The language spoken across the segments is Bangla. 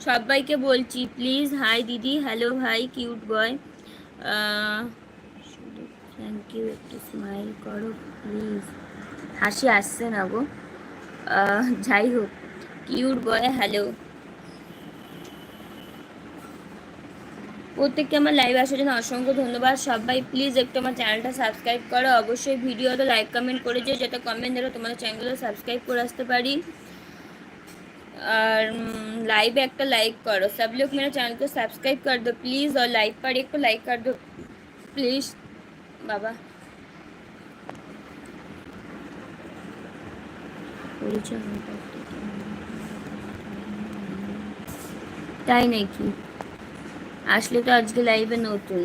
সবাইকে বলছি প্লিজ হাই দিদি, হ্যালো ভাই কিউট বয়, থ্যাংক ইউ, একটু স্মাইল করো প্লিজ। হাসি আসছে না গো, যাই হোক, কিউট বয় হ্যালো। প্রত্যেককে আমার লাইভ আসার জন্য অসংখ্য ধন্যবাদ। সবাই প্লিজ একটু আমার চ্যানেলটা সাবস্ক্রাইব করো, অবশ্যই ভিডিওতে লাইক কমেন্ট করে যেও, যাতে কমেন্ট দ্বারা তোমাদের চ্যানেলগুলো সাবস্ক্রাইব করে আসতে পারি। और लाइव एक लाइक करो, सब लोग मेरे चैनल को सब्सक्राइब कर दो प्लीज़, और लाइक पर एक लाइक कर दो प्लीज़ बाबा। তাই নাকি? আসলে তো আজকে লাইভে নতুন।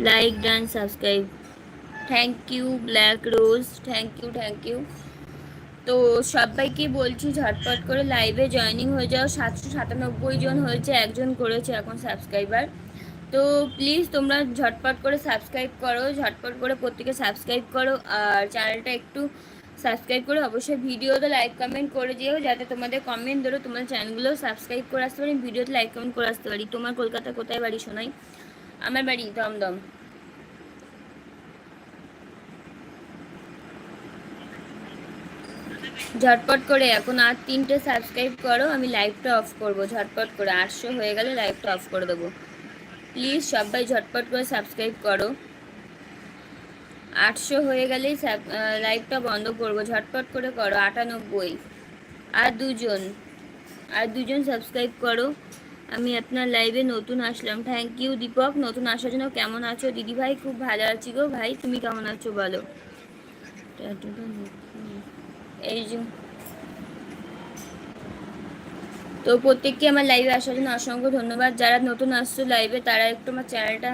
Like done subscribe, thank you black rose, thank you thank you. তো সবাইকে বলছি ঝটপট করে লাইভে জয়েনিং হয়ে যাও। 797 জন হয়েছে, একজন করেছে এখন সাবস্ক্রাইবার। তো প্লিজ তোমরা ঝটপট করে সাবস্ক্রাইব করো, ঝটপট করে প্রত্যেকে সাবস্ক্রাইব করো, আর চ্যানেলটা একটু সাবস্ক্রাইব করে অবশ্যই ভিডিওতে লাইক কমেন্ট করে দিও, যাতে তোমাদের কমেন্ট ধরো তোমাদের চ্যানেলগুলো সাবস্ক্রাইব করে আসতে পারি, ভিডিওতে লাইক কমেন্ট করে আসতে পারি। তোমার কলকাতা কোথায় বাড়ি শোনাই? আমার বাড়ি দমদম। ঝটপট করে এখন আর 3টে সাবস্ক্রাইব করো, আমি লাইভটা অফ করব। ঝটপট করে 800 হয়ে গেলে লাইভটা অফ করে দেবো। প্লিজ সবাই ঝটপট করে সাবস্ক্রাইব করো, 800 হয়ে গেলেই লাইভটা বন্ধ করব। ঝটপট করে করো। 98, আর দুজন সাবস্ক্রাইব করো। আমি আপনার লাইভে নতুন আসলাম। থ্যাংক ইউ দীপক, নতুন আসার জন্য। কেমন আছো দিদি ভাই? খুব ভালো আছি গো ভাই, তুমি কেমন আছো বলো? এই যে, তো প্রত্যেককে আমার লাইভে আসার জন্য অসংখ্য ধন্যবাদ। যারা নতুন আসছো লাইভে তারা একটু আমার চ্যানেলটা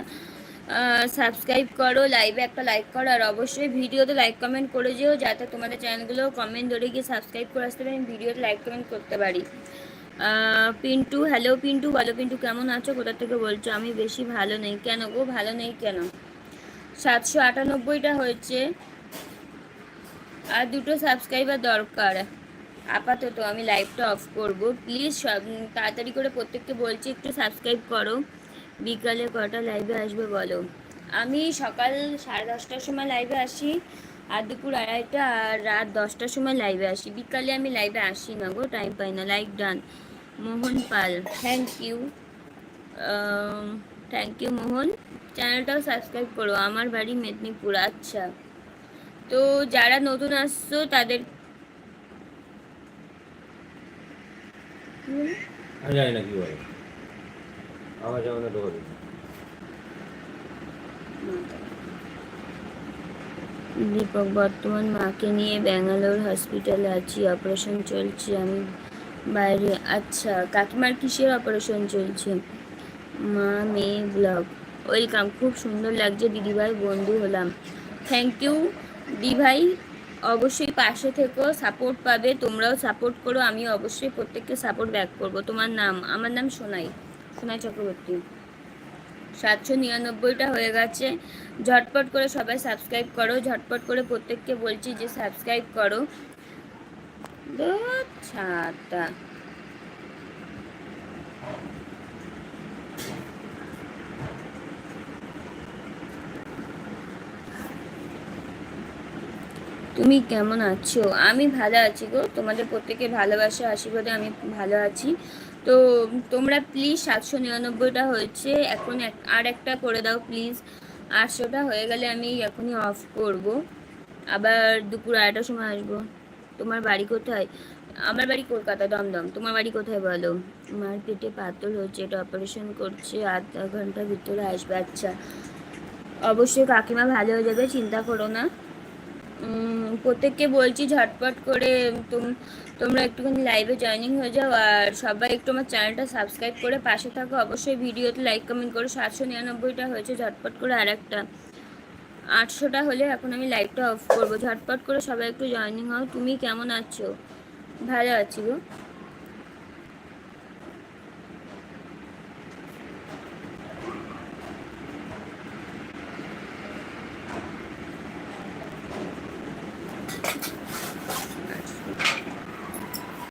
সাবস্ক্রাইব করো, লাইভে একটা লাইক করো, আর অবশ্যই ভিডিওতে লাইক কমেন্ট করে যেও, যাতে তোমাদের চ্যানেলগুলো কমেন্ট ধরে গিয়ে সাবস্ক্রাইব করে আসতে পারি, ভিডিওতে লাইক কমেন্ট করতে পারি। পিন্টু, হ্যালো পিন্টু, বলো পিন্টু কেমন আছো, কোথা থেকে বলছো? আমি বেশি ভালো নেই। কেন গো ভালো নেই কেন? 798টা হয়েছে, আর 2টো সাবস্ক্রাইবার দরকার। আপাতত আমি লাইভটা অফ করব। প্লিজ সব তাড়াতাড়ি করে প্রত্যেককে বলছি একটু সাবস্ক্রাইব করো। বিকালে কটা লাইভে আসবে বলো? আমি সকাল 10:30টার সময় লাইভে আসি, আর দুপুর 2:30টা, আর রাত 10টার সময় লাইভে আসি। বিকালে আমি লাইভে আসি না গো, টাইম পাই না। Like done. Mohan Pal, thank you, thank you Mohan. চ্যানেলটাও সাবস্ক্রাইব করো। আমার বাড়ি মেদিনীপুর। আচ্ছা, তো যারা নতুন আসছো তাদের আমি জানি না কি বলে, আমার যেমন ঢোকা দিই। দীপক, বর্তমান মাকে নিয়ে ব্যাঙ্গালোর হসপিটালে আছি, অপারেশন চলছে, আমি বাইরে। আচ্ছা, কাকিমার কিসের অপারেশন চলছে? মা মেয়ে ব্লগ, ওয়েলকাম, খুব সুন্দর লাগছে দিদিভাই, বন্ধু হলাম। থ্যাংক ইউ দিভাই, অবশ্যই পাশে থেকো, সাপোর্ট পাবে, তোমরাও সাপোর্ট করো, আমি অবশ্যই প্রত্যেককে সাপোর্ট ব্যাক করবো। তোমার নাম? আমার নাম সোনাই, সোনাই চক্রবর্তী। 799টা হয়ে গেছে। ঝটপট করে সবাই সাবস্ক্রাইব করো, ঝটপট করে প্রত্যেককে বলছি যে সাবস্ক্রাইব করো। ছাতা, তুমি কেমন আছো? আমি ভালো আছি গো, তোমাদের প্রত্যেকের ভালোবাসা আশীর্বাদে আমি ভালো আছি। তো তোমরা প্লিজ, 799টা হয়েছে, এখন আর একটা করে দাও প্লিজ। 800টা হয়ে গেলে আমি এখনই অফ করব, আবার দুপুর 2:30টার সময় আসবো। তোমার বাড়ি কোথায়? আমার বাড়ি কলকাতা, দমদম। তোমার বাড়ি কোথায় বলো? আমার পেটে পাথর হচ্ছে, এটা অপারেশন করছে, আধা ঘন্টার ভিতরে আসবে। আচ্ছা, অবশ্যই কাকিমা ভালো হয়ে যাবে, চিন্তা করো না। প্রত্যেককে বলছি ঝটপট করে তোমরা একটুখানি লাইভে জয়েনিং হয়ে যাও, আর সবাই একটু আমার চ্যানেলটা সাবস্ক্রাইব করে পাশে থাকো, অবশ্যই ভিডিওতে লাইক কমেন্ট করো। 799টা হয়েছে, ঝটপট করে আর একটা 800টা হলে এখন আমি লাইভটা অফ করবো। ঝটপট করে সবাই একটু জয়েনিং হও। তুমি কেমন আছো? ভালো আছি গো।